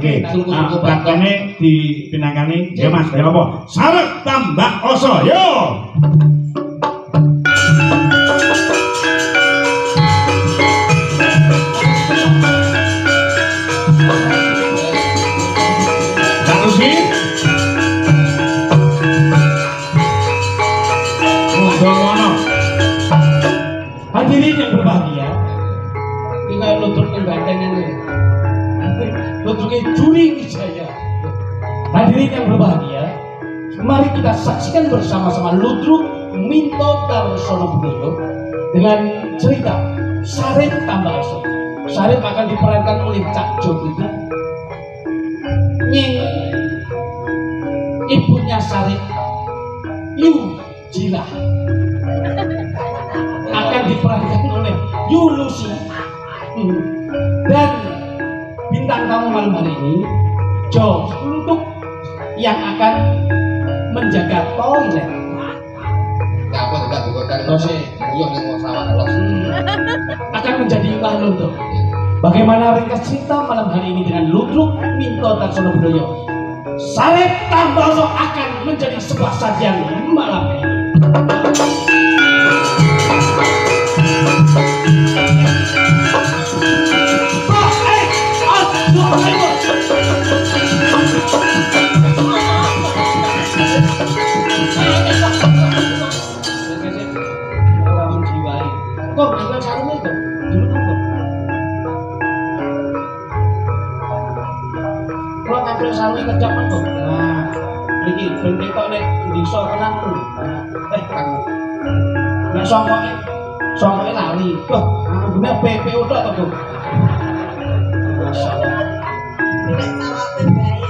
Oke, katene dipinangkani ya Mas, ya apa? Sarep tambah oso, yo. Sanusi. Monggo. Hadirin yang berbahagia, tinggal nutur pembantengan ini. Nuturnya Juri Wijaya. Hadirin yang berbahagia, mari kita saksikan bersama-sama Ludruk Minto Darsono Budoyo dengan cerita Sarip Tambah Oso. Sarip akan diperankan oleh Cak Jogja. Nying ibunya Sarip, Yu Jilah, akan diperankan oleh Yulusi. Dan bintang tamu malam hari ini Jo untuk yang akan menjaga toilet. Akan menjadi iklan untuk bagaimana ringkas cerita malam hari ini dengan Ludruk Minto Darsono Budoyo. Sarip Tambah Oso akan menjadi sebuah sajian malam ini. Kok bukan sarungnya kok? Dulu kan kok. Kalau ngambil sarungnya kerja kan kok. Nah, ini bentuk kok nek disa kenang lho. Nek songkoke lali. Wah, ambune PPU tok to, Bu. Masyaallah. Nek sawape bae.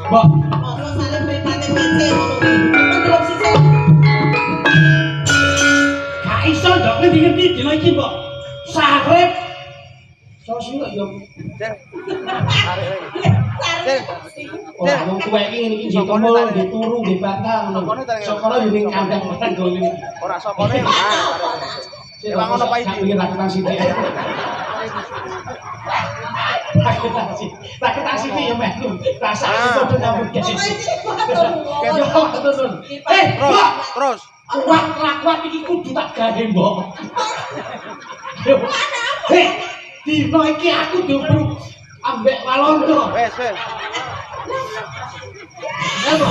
Mbok, mosok sare pripate PC ngono kuwi. Pendelok sisih. Iso ndok ngerti dina iki mbok Sarip sosio yo ora wong tuwa iki ngene iki dikemul dituru dibantah ngono sokone yo ning kandang barang golek ora sokone sik wong ngono Pak iki raketan sithik raketan sithik yo melu rasane padha nyambut terus Kuat iki kudu tak gawe, Mbok. Heh, dino iki aku diubruk ambek Walanda. Wes. Apa?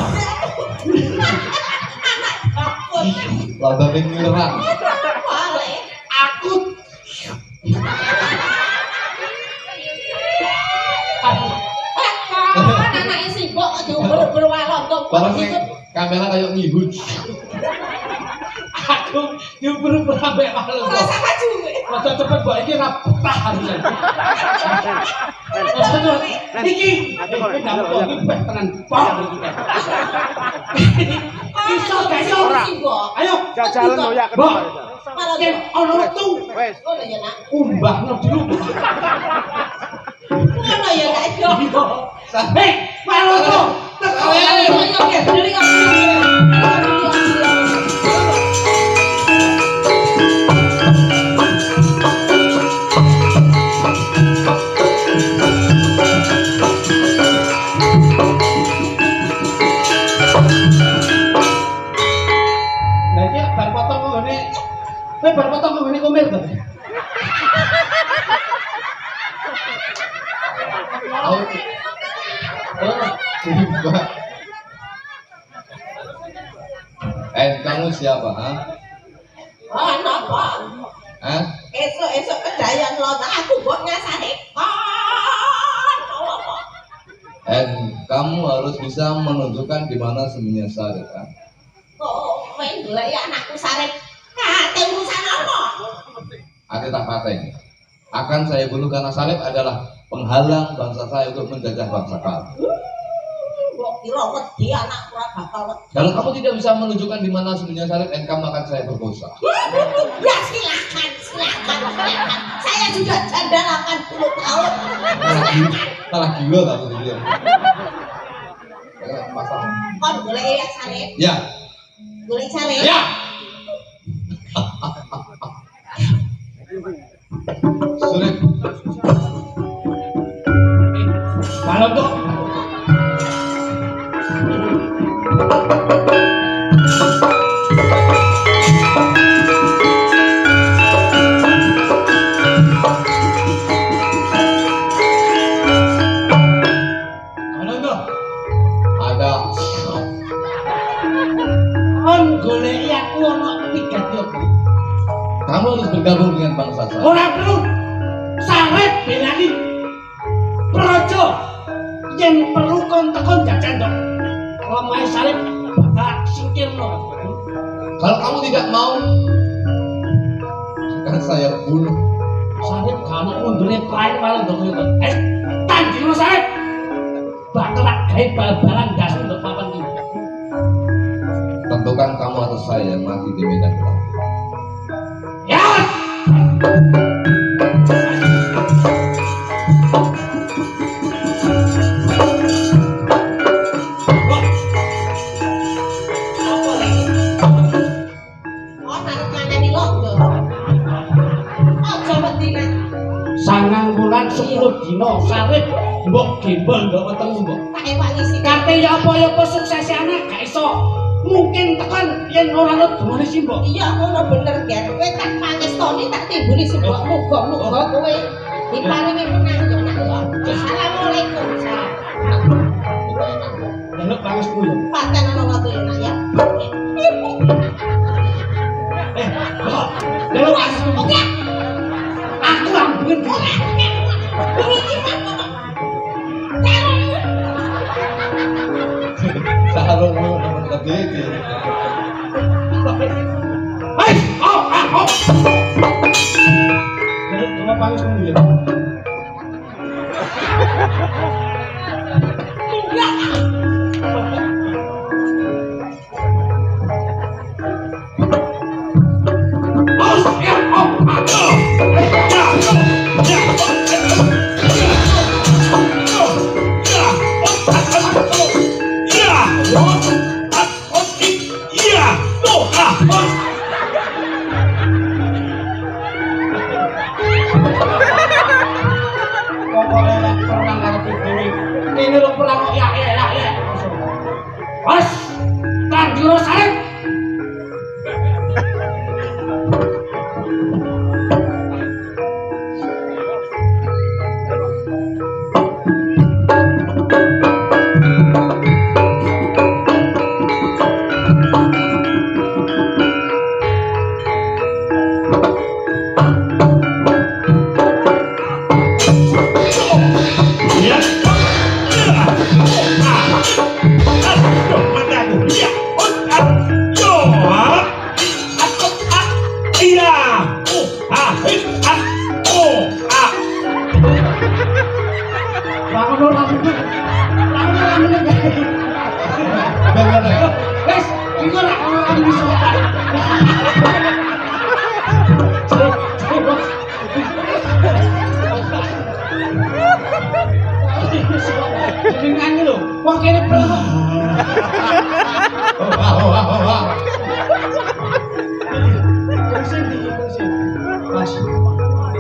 Lada ning ngerang. Aku anake sibuk diubruk Walanda. Bareng kamera kayak ngihut. Aku diuber-uber ambek malu. Rasa maju. Rasa cepet mbok iki ra betah harian. Iki ndapuk tenan pok iki. Iso gak iso ora. Ayo jajalan yo ya kedua. Yen ono wektu. Wes. Ngono ya nak. Umbahno dulu. Ngono ya gak iso. Hei, Walanda. Teko ae. Bar potong ngene komir to. Kamu siapa, ha? Napa? Hah? Esok kedayan lo aku buat ngasarip. Kamu harus bisa menunjukkan di mana sembunyian Sarip, kan? Kok main golek anakku Sarip? Urusan apa? Aku tak paten. Akan saya bunuh karena Sarip adalah penghalang bangsa saya untuk menjajah bangsa kamu. Kok kira wedi anak ora bakal wedi. Kalau kamu tidak bisa menunjukkan di mana sembunyian Sarip, kamu akan saya perkosa. Ya silakan. Saya sudah janda 80 tahun. Salah gila kamu dia. Pasang. Kon golek ya Sarip? Ya. Golek Sarip? Ya. Sulit. Kalau tuh kamu harus bergabung dengan bangsa saya. Orang perlu sawit belani projo yang perlu kontekon jajan dong. Kalau main salib bakal singkir loh. Kalau kamu tidak mau, akan saya bunuh. Salib kamu mundurnya pelayan malah dong itu. Tanjiro salib bakal gaya bal-balan dasar untuk papan ini. Tentukan kamu atau saya yang mati di medan perang. Ya. Sangang bulan 10 dino salib mbok gembel mbok ketemu mbok. Kate ya apa sukses anak gak iso. Mungkin tekan yen ora lut gimana sih mbok? Iya ngono bener Ger. Kowe tak pangestoni tak timbuli sih mbok. Muga-muga kowe diparingi penanjung nak yo. Assalamualaikum. Delok pangesku yo. Paten ana watu yo nak ya. Mbok. Delok pangesku. Oke. Aku ambien. Sarungmu teman kedede. Hei, oh. Delok pangesku yo. Ini lo perang kok ya. Mas, Tanjiro salib.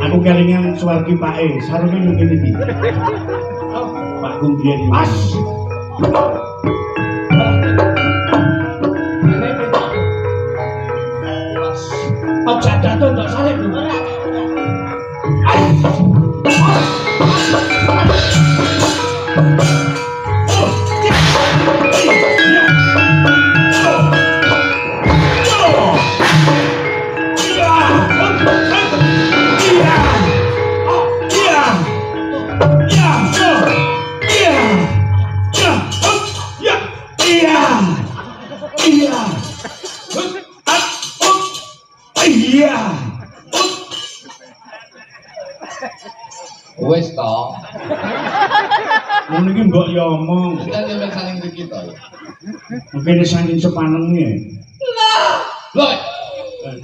Aku kelingan suwargi Pak E, sarungnya mungkin ini. Pak Gumbian ini. Mas! Oh, jatuh tuh, enggak salib dulu. Wes toh. Ngono iki mbok ya omong. Kita nyampe saling kita. Mungkin saking sepanenge. Loh.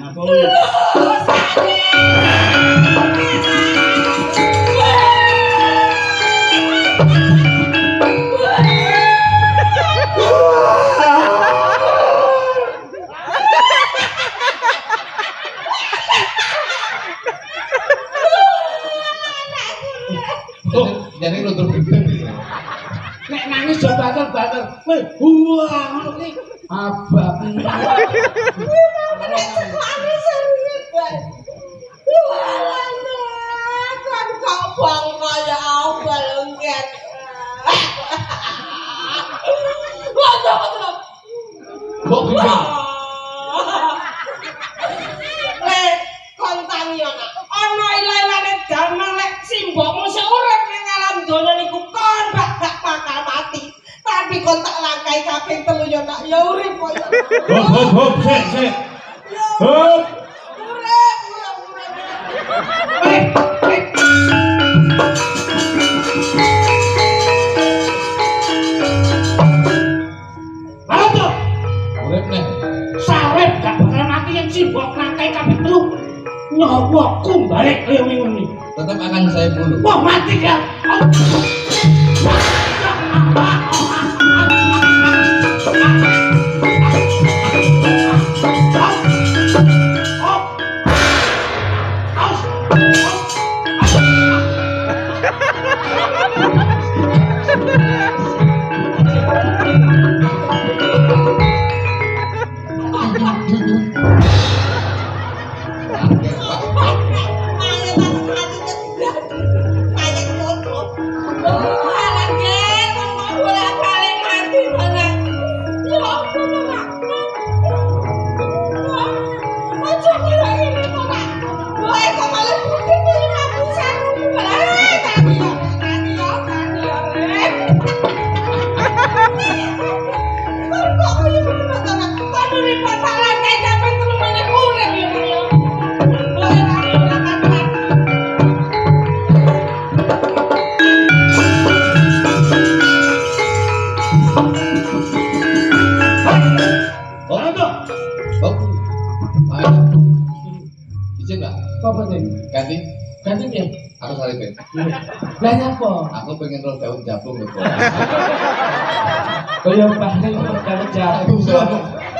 Napa kuwi? Jadi lu terus Nek nangis yo bater-bater. Weh, wah ngono ki. Abah. Nek sekali serius bae. Walana, kan kok bang kaya apa lengket. Waduh. Kok bisa? Kontang ya nak. Ana ilang-ilane jaman lek simbokmu seurip ning alam donya niku kon gak bakal mati. Tapi kon tak langkai kaping 3 ya nak ya urip kok ya. Hop, sik. Hop. Urip. Ayo. Urip nih. Sarep gak bakal mati yang simbok langkai kaping 3. Nyawaku balik lewing ini. Tetap akan saya bunuh. Wah mati ya. Ganti ya? Aku salibin. Lah apa? Aku pengen roh daun jabung lho. Kaya bahane daun jabung.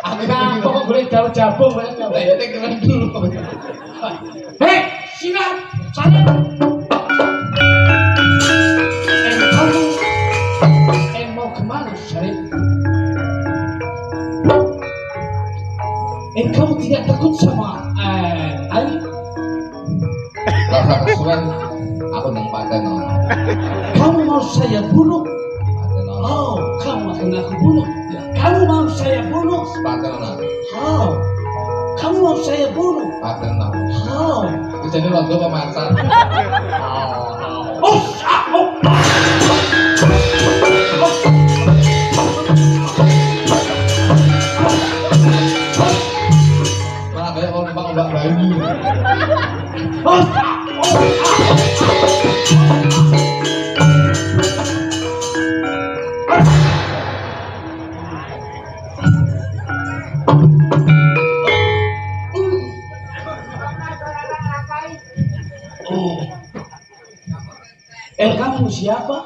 Aku Nah, kok boleh daun jabung lah ya keren dulu. Hei, siap. Saya. Mau kemana, Syarif? Kamu tidak takut sama Ali? Rasa kesuwen aku nang paten. Kamu mau saya bunuh? Paten. Oh, kamu akan aku bunuh. Kamu mau saya bunuh? Paten. Oh, kamu mau saya bunuh? Paten. Oh, Jadi rondo pemacan. oh, Malah kayak orang ombak bayi. Kamu siapa?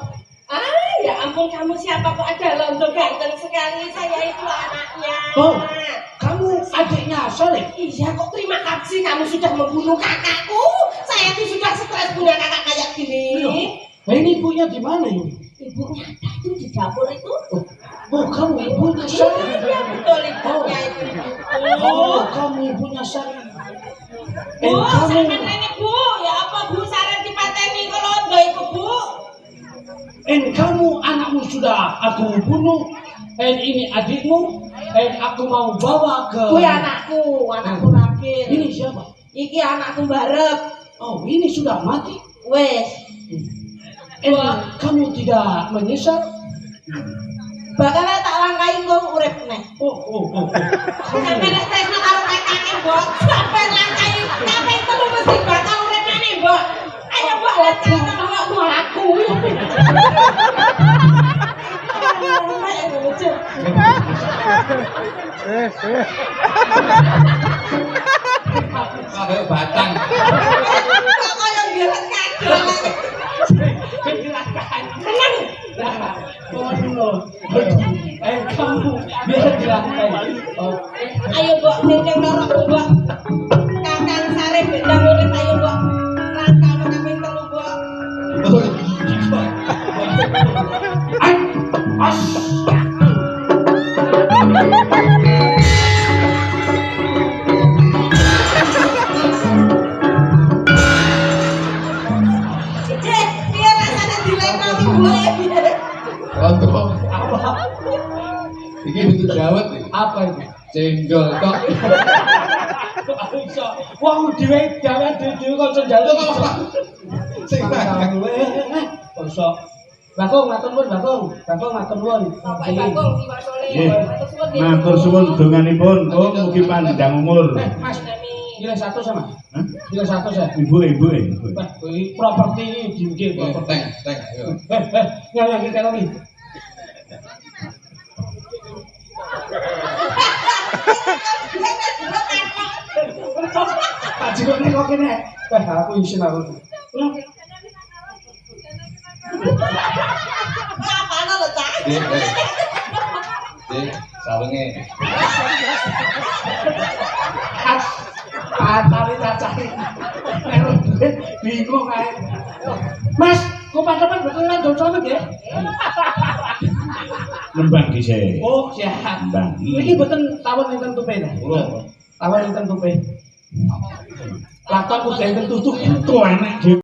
Ya ampun, kamu siapa kok ada londo ganteng sekali? Saya itu anaknya. Oh, kamu adiknya Soleh? Iya, kok terima kasih kamu sudah membunuh kakakku. Saya tuh sudah stres punya kakak kayak gini. Nah, ini ibunya di mana ini? Ibunya ada tuh di dapur itu. Oh, kamu ibunya Soleh? Iya, betul ibunya itu. Oh, kamu ibunya Soleh? Bu, sampean rene Bu, ya apa Bu sareng dipateni kok londo iku Bu? Kamu anakmu sudah aku bunuh. Ini adikmu. Aku mau bawa ke. Kuwi anakku Rakil. Ini siapa? Iki anakku Barep. Oh, ini sudah mati. Wes. Kamu tidak menyesal? Bakal tak langkai kok urip neh. Oh. Sampai nek tresno karo kakake, Mbok. Sampai langkai sampai telu mesti bakal urip meneh, Mbok. Ayo Mbok langkai karo aku. Kayak batang. Kok koyo ngirit kadal. Tenang. Kamu biar dilangkai. Ayo Mbok, dendeng lorokku, Mbok. Kakang Sare bendang urip ayo Mbok. Langkah kaping 3, Mbok. As. Dek, piye rasane dilekno gue piye? Untuk Apa? iki butuh dawet iki. Apa itu? Cendol kok. Kok iso? Wong dhewe gawe dhewe kok iso njaluk kok. Sing mangan. Kok Bakung matur nuwun, Bakung. Bakung matur nuwun. Bapak Bagong Iwak Sole. Nggih. Matur suwun nggih. Matur suwun donganipun, Om mugi panjang umur. Mas, nilai 100 sama? Hah? Nilai 100 ya? Ibu. Wah, ini properti ini jingkir properti. Teng, ayo. Yang kita lagi. Pak Jiko ini kok kene. Aku isin aku. Apane lho, Cak? Dik, sarenge. Patali cacahe. Bingung ae. Mas, kok padepan betulan docono nggih? Lembang dhisik. Oh, siap. Lembang. Iki mboten tawon enten tupe ta? Urung. Tawon enten tupe. Lakon udah enten tutup. Tuh anak dhewe